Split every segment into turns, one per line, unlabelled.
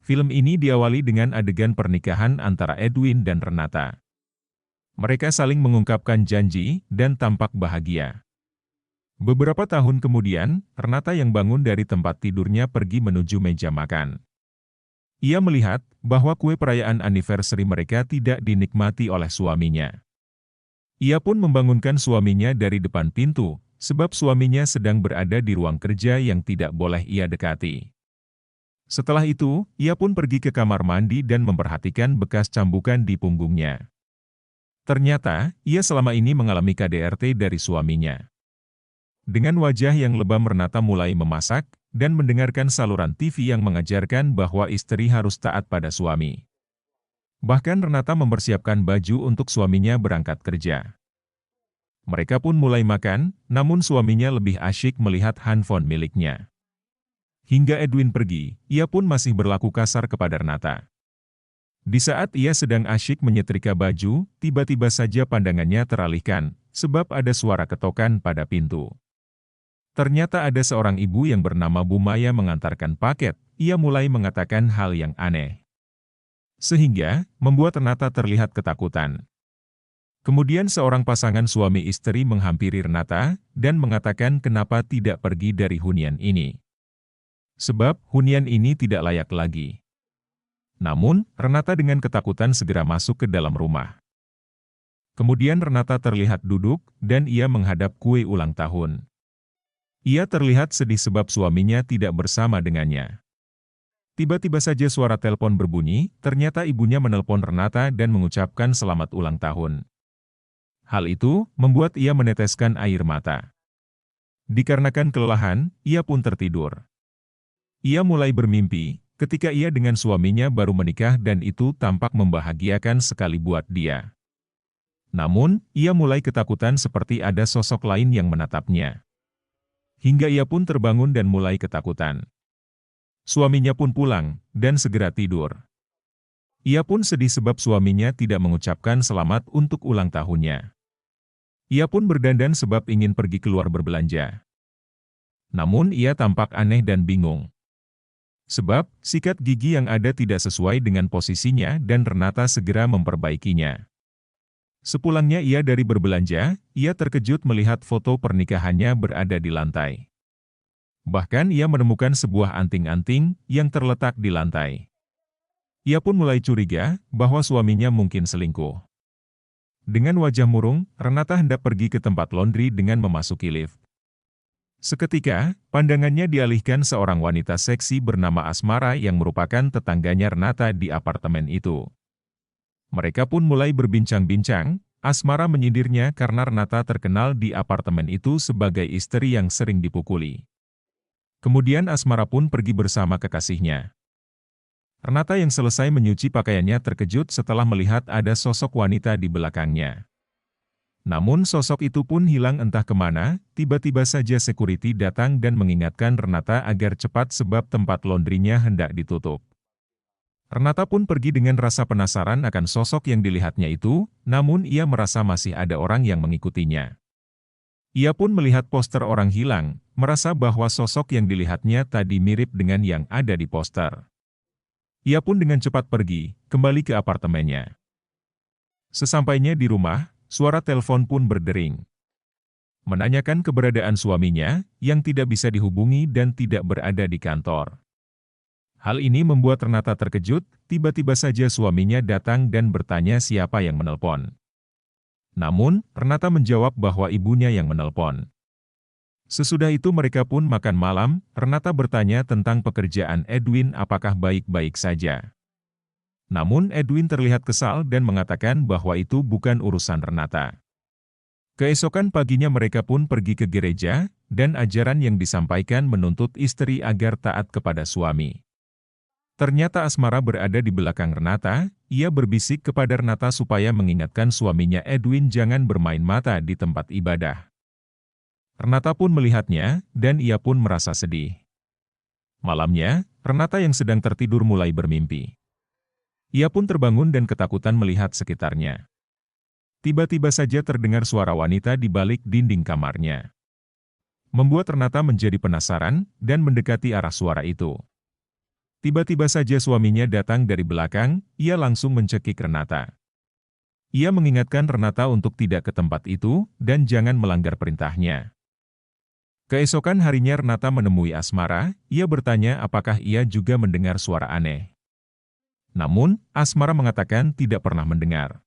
Film ini diawali dengan adegan pernikahan antara Edwin dan Renata. Mereka saling mengungkapkan janji dan tampak bahagia. Beberapa tahun kemudian, Renata yang bangun dari tempat tidurnya pergi menuju meja makan. Ia melihat bahwa kue perayaan anniversary mereka tidak dinikmati oleh suaminya. Ia pun membangunkan suaminya dari depan pintu, sebab suaminya sedang berada di ruang kerja yang tidak boleh ia dekati. Setelah itu, ia pun pergi ke kamar mandi dan memperhatikan bekas cambukan di punggungnya. Ternyata, ia selama ini mengalami KDRT dari suaminya. Dengan wajah yang lebam Renata mulai memasak, dan mendengarkan saluran TV yang mengajarkan bahwa istri harus taat pada suami. Bahkan Renata mempersiapkan baju untuk suaminya berangkat kerja. Mereka pun mulai makan, namun suaminya lebih asyik melihat handphone miliknya. Hingga Edwin pergi, ia pun masih berlaku kasar kepada Renata. Di saat ia sedang asyik menyetrika baju, tiba-tiba saja pandangannya teralihkan, sebab ada suara ketokan pada pintu. Ternyata ada seorang ibu yang bernama Bu Maya mengantarkan paket, ia mulai mengatakan hal yang aneh. Sehingga, membuat Renata terlihat ketakutan. Kemudian seorang pasangan suami istri menghampiri Renata, dan mengatakan kenapa tidak pergi dari hunian ini. Sebab hunian ini tidak layak lagi. Namun, Renata dengan ketakutan segera masuk ke dalam rumah. Kemudian Renata terlihat duduk, dan ia menghadap kue ulang tahun. Ia terlihat sedih sebab suaminya tidak bersama dengannya. Tiba-tiba saja suara telepon berbunyi, ternyata ibunya menelpon Renata dan mengucapkan selamat ulang tahun. Hal itu membuat ia meneteskan air mata. Dikarenakan kelelahan, ia pun tertidur. Ia mulai bermimpi, ketika ia dengan suaminya baru menikah dan itu tampak membahagiakan sekali buat dia. Namun, ia mulai ketakutan seperti ada sosok lain yang menatapnya. Hingga ia pun terbangun dan mulai ketakutan. Suaminya pun pulang, dan segera tidur. Ia pun sedih sebab suaminya tidak mengucapkan selamat untuk ulang tahunnya. Ia pun berdandan sebab ingin pergi keluar berbelanja. Namun ia tampak aneh dan bingung. Sebab, sikat gigi yang ada tidak sesuai dengan posisinya dan Renata segera memperbaikinya. Sepulangnya ia dari berbelanja, ia terkejut melihat foto pernikahannya berada di lantai. Bahkan ia menemukan sebuah anting-anting yang terletak di lantai. Ia pun mulai curiga bahwa suaminya mungkin selingkuh. Dengan wajah murung, Renata hendak pergi ke tempat laundry dengan memasuki lift. Seketika, pandangannya dialihkan seorang wanita seksi bernama Asmara yang merupakan tetangganya Renata di apartemen itu. Mereka pun mulai berbincang-bincang, Asmara menyindirnya karena Renata terkenal di apartemen itu sebagai istri yang sering dipukuli. Kemudian Asmara pun pergi bersama kekasihnya. Renata yang selesai menyuci pakaiannya terkejut setelah melihat ada sosok wanita di belakangnya. Namun sosok itu pun hilang entah kemana, tiba-tiba saja security datang dan mengingatkan Renata agar cepat sebab tempat laundrynya hendak ditutup. Renata pun pergi dengan rasa penasaran akan sosok yang dilihatnya itu, namun ia merasa masih ada orang yang mengikutinya. Ia pun melihat poster orang hilang, merasa bahwa sosok yang dilihatnya tadi mirip dengan yang ada di poster. Ia pun dengan cepat pergi, kembali ke apartemennya. Sesampainya di rumah, suara telepon pun berdering. Menanyakan keberadaan suaminya, yang tidak bisa dihubungi dan tidak berada di kantor. Hal ini membuat Renata terkejut, tiba-tiba saja suaminya datang dan bertanya siapa yang menelpon. Namun, Renata menjawab bahwa ibunya yang menelpon. Sesudah itu mereka pun makan malam, Renata bertanya tentang pekerjaan Edwin apakah baik-baik saja. Namun Edwin terlihat kesal dan mengatakan bahwa itu bukan urusan Renata. Keesokan paginya mereka pun pergi ke gereja, dan ajaran yang disampaikan menuntut istri agar taat kepada suami. Ternyata Asmara berada di belakang Renata, ia berbisik kepada Renata supaya mengingatkan suaminya Edwin jangan bermain mata di tempat ibadah. Renata pun melihatnya, dan ia pun merasa sedih. Malamnya, Renata yang sedang tertidur mulai bermimpi. Ia pun terbangun dan ketakutan melihat sekitarnya. Tiba-tiba saja terdengar suara wanita di balik dinding kamarnya. Membuat Renata menjadi penasaran dan mendekati arah suara itu. Tiba-tiba saja suaminya datang dari belakang, ia langsung mencekik Renata. Ia mengingatkan Renata untuk tidak ke tempat itu, dan jangan melanggar perintahnya. Keesokan harinya Renata menemui Asmara, ia bertanya apakah ia juga mendengar suara aneh. Namun, Asmara mengatakan tidak pernah mendengar.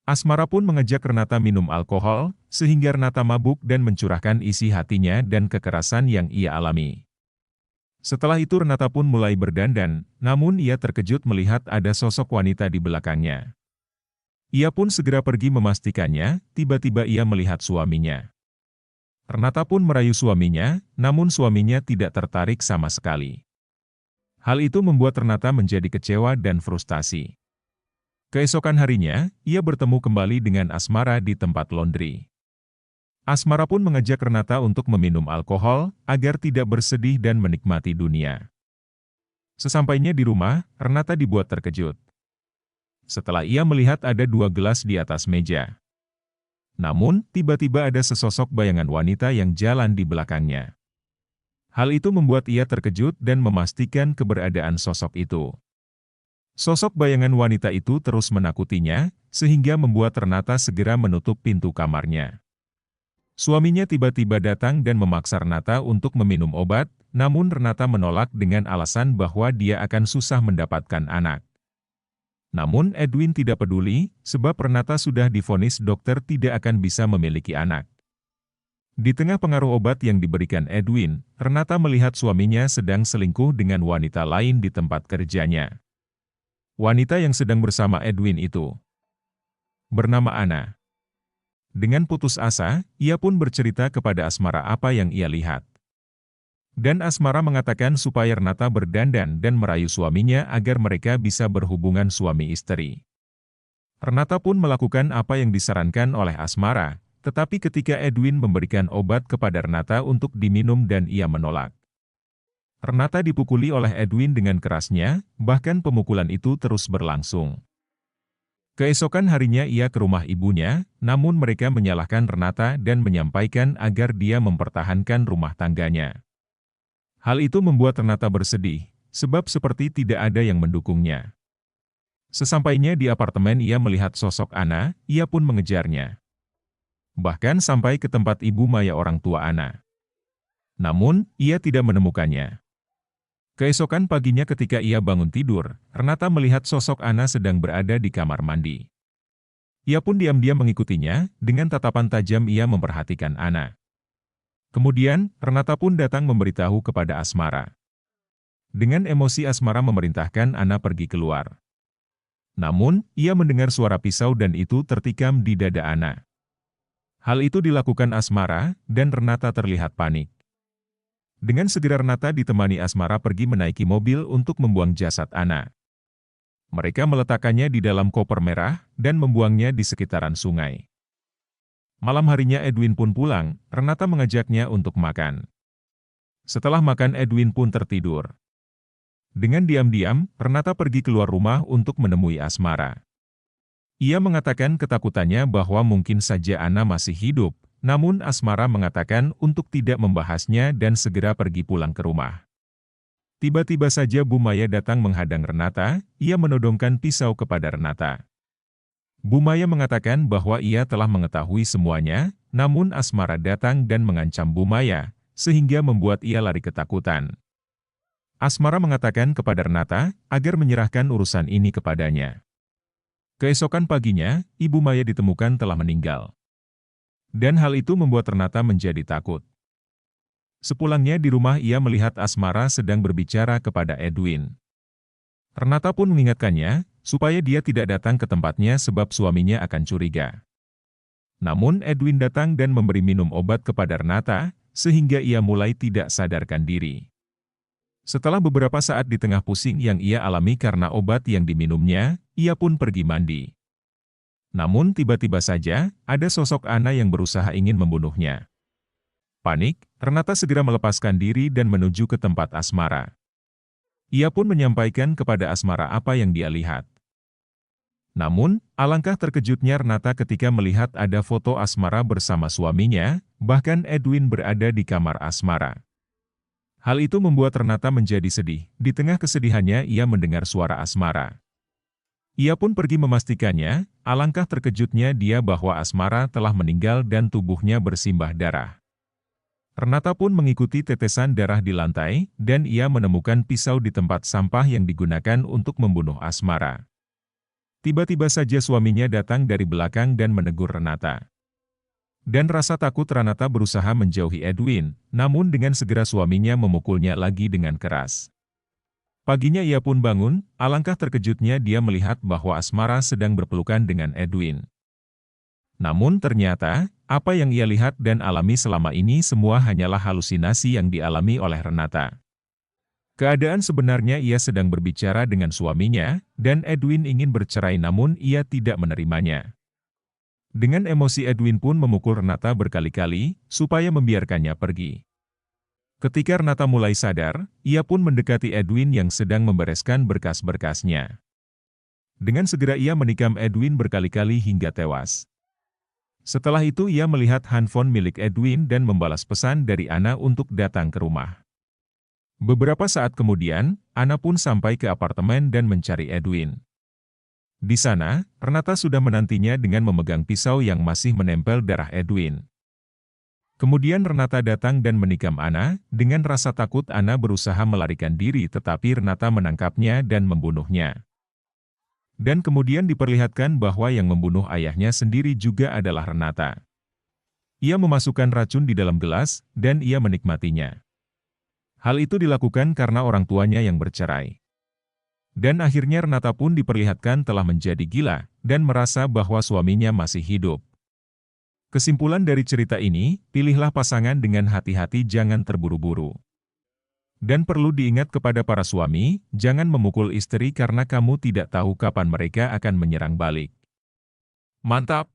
Asmara pun mengajak Renata minum alkohol, sehingga Renata mabuk dan mencurahkan isi hatinya dan kekerasan yang ia alami. Setelah itu Renata pun mulai berdandan, namun ia terkejut melihat ada sosok wanita di belakangnya. Ia pun segera pergi memastikannya, tiba-tiba ia melihat suaminya. Renata pun merayu suaminya, namun suaminya tidak tertarik sama sekali. Hal itu membuat Renata menjadi kecewa dan frustasi. Keesokan harinya, ia bertemu kembali dengan Asmara di tempat laundry. Asmara pun mengajak Renata untuk meminum alkohol, agar tidak bersedih dan menikmati dunia. Sesampainya di rumah, Renata dibuat terkejut. Setelah ia melihat ada 2 gelas di atas meja. Namun, tiba-tiba ada sesosok bayangan wanita yang jalan di belakangnya. Hal itu membuat ia terkejut dan memastikan keberadaan sosok itu. Sosok bayangan wanita itu terus menakutinya, sehingga membuat Renata segera menutup pintu kamarnya. Suaminya tiba-tiba datang dan memaksa Renata untuk meminum obat, namun Renata menolak dengan alasan bahwa dia akan susah mendapatkan anak. Namun Edwin tidak peduli, sebab Renata sudah divonis dokter tidak akan bisa memiliki anak. Di tengah pengaruh obat yang diberikan Edwin, Renata melihat suaminya sedang selingkuh dengan wanita lain di tempat kerjanya. Wanita yang sedang bersama Edwin itu bernama Ana. Dengan putus asa, ia pun bercerita kepada Asmara apa yang ia lihat. Dan Asmara mengatakan supaya Renata berdandan dan merayu suaminya agar mereka bisa berhubungan suami istri. Renata pun melakukan apa yang disarankan oleh Asmara, tetapi ketika Edwin memberikan obat kepada Renata untuk diminum dan ia menolak. Renata dipukuli oleh Edwin dengan kerasnya, bahkan pemukulan itu terus berlangsung. Keesokan harinya ia ke rumah ibunya, namun mereka menyalahkan Renata dan menyampaikan agar dia mempertahankan rumah tangganya. Hal itu membuat Renata bersedih, sebab seperti tidak ada yang mendukungnya. Sesampainya di apartemen ia melihat sosok Ana, ia pun mengejarnya. Bahkan sampai ke tempat ibu Maya orang tua Ana. Namun, ia tidak menemukannya. Keesokan paginya ketika ia bangun tidur, Renata melihat sosok Ana sedang berada di kamar mandi. Ia pun diam-diam mengikutinya, dengan tatapan tajam ia memperhatikan Ana. Kemudian, Renata pun datang memberitahu kepada Asmara. Dengan emosi Asmara memerintahkan Ana pergi keluar. Namun, ia mendengar suara pisau dan itu tertikam di dada Ana. Hal itu dilakukan Asmara, dan Renata terlihat panik. Dengan segera Renata ditemani Asmara pergi menaiki mobil untuk membuang jasad Ana. Mereka meletakkannya di dalam koper merah, dan membuangnya di sekitaran sungai. Malam harinya Edwin pun pulang, Renata mengajaknya untuk makan. Setelah makan Edwin pun tertidur. Dengan diam-diam, Renata pergi keluar rumah untuk menemui Asmara. Ia mengatakan ketakutannya bahwa mungkin saja Ana masih hidup, namun Asmara mengatakan untuk tidak membahasnya dan segera pergi pulang ke rumah. Tiba-tiba saja Bu Maya datang menghadang Renata, ia menodongkan pisau kepada Renata. Bu Maya mengatakan bahwa ia telah mengetahui semuanya, namun Asmara datang dan mengancam Bu Maya, sehingga membuat ia lari ketakutan. Asmara mengatakan kepada Renata agar menyerahkan urusan ini kepadanya. Keesokan paginya, Ibu Maya ditemukan telah meninggal. Dan hal itu membuat Renata menjadi takut. Sepulangnya di rumah ia melihat Asmara sedang berbicara kepada Edwin. Renata pun mengingatkannya, supaya dia tidak datang ke tempatnya sebab suaminya akan curiga. Namun Edwin datang dan memberi minum obat kepada Renata, sehingga ia mulai tidak sadarkan diri. Setelah beberapa saat di tengah pusing yang ia alami karena obat yang diminumnya, ia pun pergi mandi. Namun tiba-tiba saja, ada sosok Ana yang berusaha ingin membunuhnya. Panik, Renata segera melepaskan diri dan menuju ke tempat Asmara. Ia pun menyampaikan kepada Asmara apa yang dia lihat. Namun, alangkah terkejutnya Renata ketika melihat ada foto Asmara bersama suaminya, bahkan Edwin berada di kamar Asmara. Hal itu membuat Renata menjadi sedih. Di tengah kesedihannya ia mendengar suara Asmara. Ia pun pergi memastikannya, alangkah terkejutnya dia bahwa Asmara telah meninggal dan tubuhnya bersimbah darah. Renata pun mengikuti tetesan darah di lantai, dan ia menemukan pisau di tempat sampah yang digunakan untuk membunuh Asmara. Tiba-tiba saja suaminya datang dari belakang dan menegur Renata. Dan rasa takut Renata berusaha menjauhi Edwin, namun dengan segera suaminya memukulnya lagi dengan keras. Paginya ia pun bangun, alangkah terkejutnya dia melihat bahwa Asmara sedang berpelukan dengan Edwin. Namun ternyata, apa yang ia lihat dan alami selama ini semua hanyalah halusinasi yang dialami oleh Renata. Keadaan sebenarnya ia sedang berbicara dengan suaminya, dan Edwin ingin bercerai namun ia tidak menerimanya. Dengan emosi Edwin pun memukul Renata berkali-kali, supaya membiarkannya pergi. Ketika Renata mulai sadar, ia pun mendekati Edwin yang sedang membereskan berkas-berkasnya. Dengan segera ia menikam Edwin berkali-kali hingga tewas. Setelah itu ia melihat handphone milik Edwin dan membalas pesan dari Ana untuk datang ke rumah. Beberapa saat kemudian, Ana pun sampai ke apartemen dan mencari Edwin. Di sana, Renata sudah menantinya dengan memegang pisau yang masih menempel darah Edwin. Kemudian Renata datang dan menikam Ana, dengan rasa takut Ana berusaha melarikan diri tetapi Renata menangkapnya dan membunuhnya. Dan kemudian diperlihatkan bahwa yang membunuh ayahnya sendiri juga adalah Renata. Ia memasukkan racun di dalam gelas, dan ia menikmatinya. Hal itu dilakukan karena orang tuanya yang bercerai. Dan akhirnya Renata pun diperlihatkan telah menjadi gila, dan merasa bahwa suaminya masih hidup. Kesimpulan dari cerita ini, pilihlah pasangan dengan hati-hati jangan terburu-buru. Dan perlu diingat kepada para suami, jangan memukul istri karena kamu tidak tahu kapan mereka akan menyerang balik. Mantap!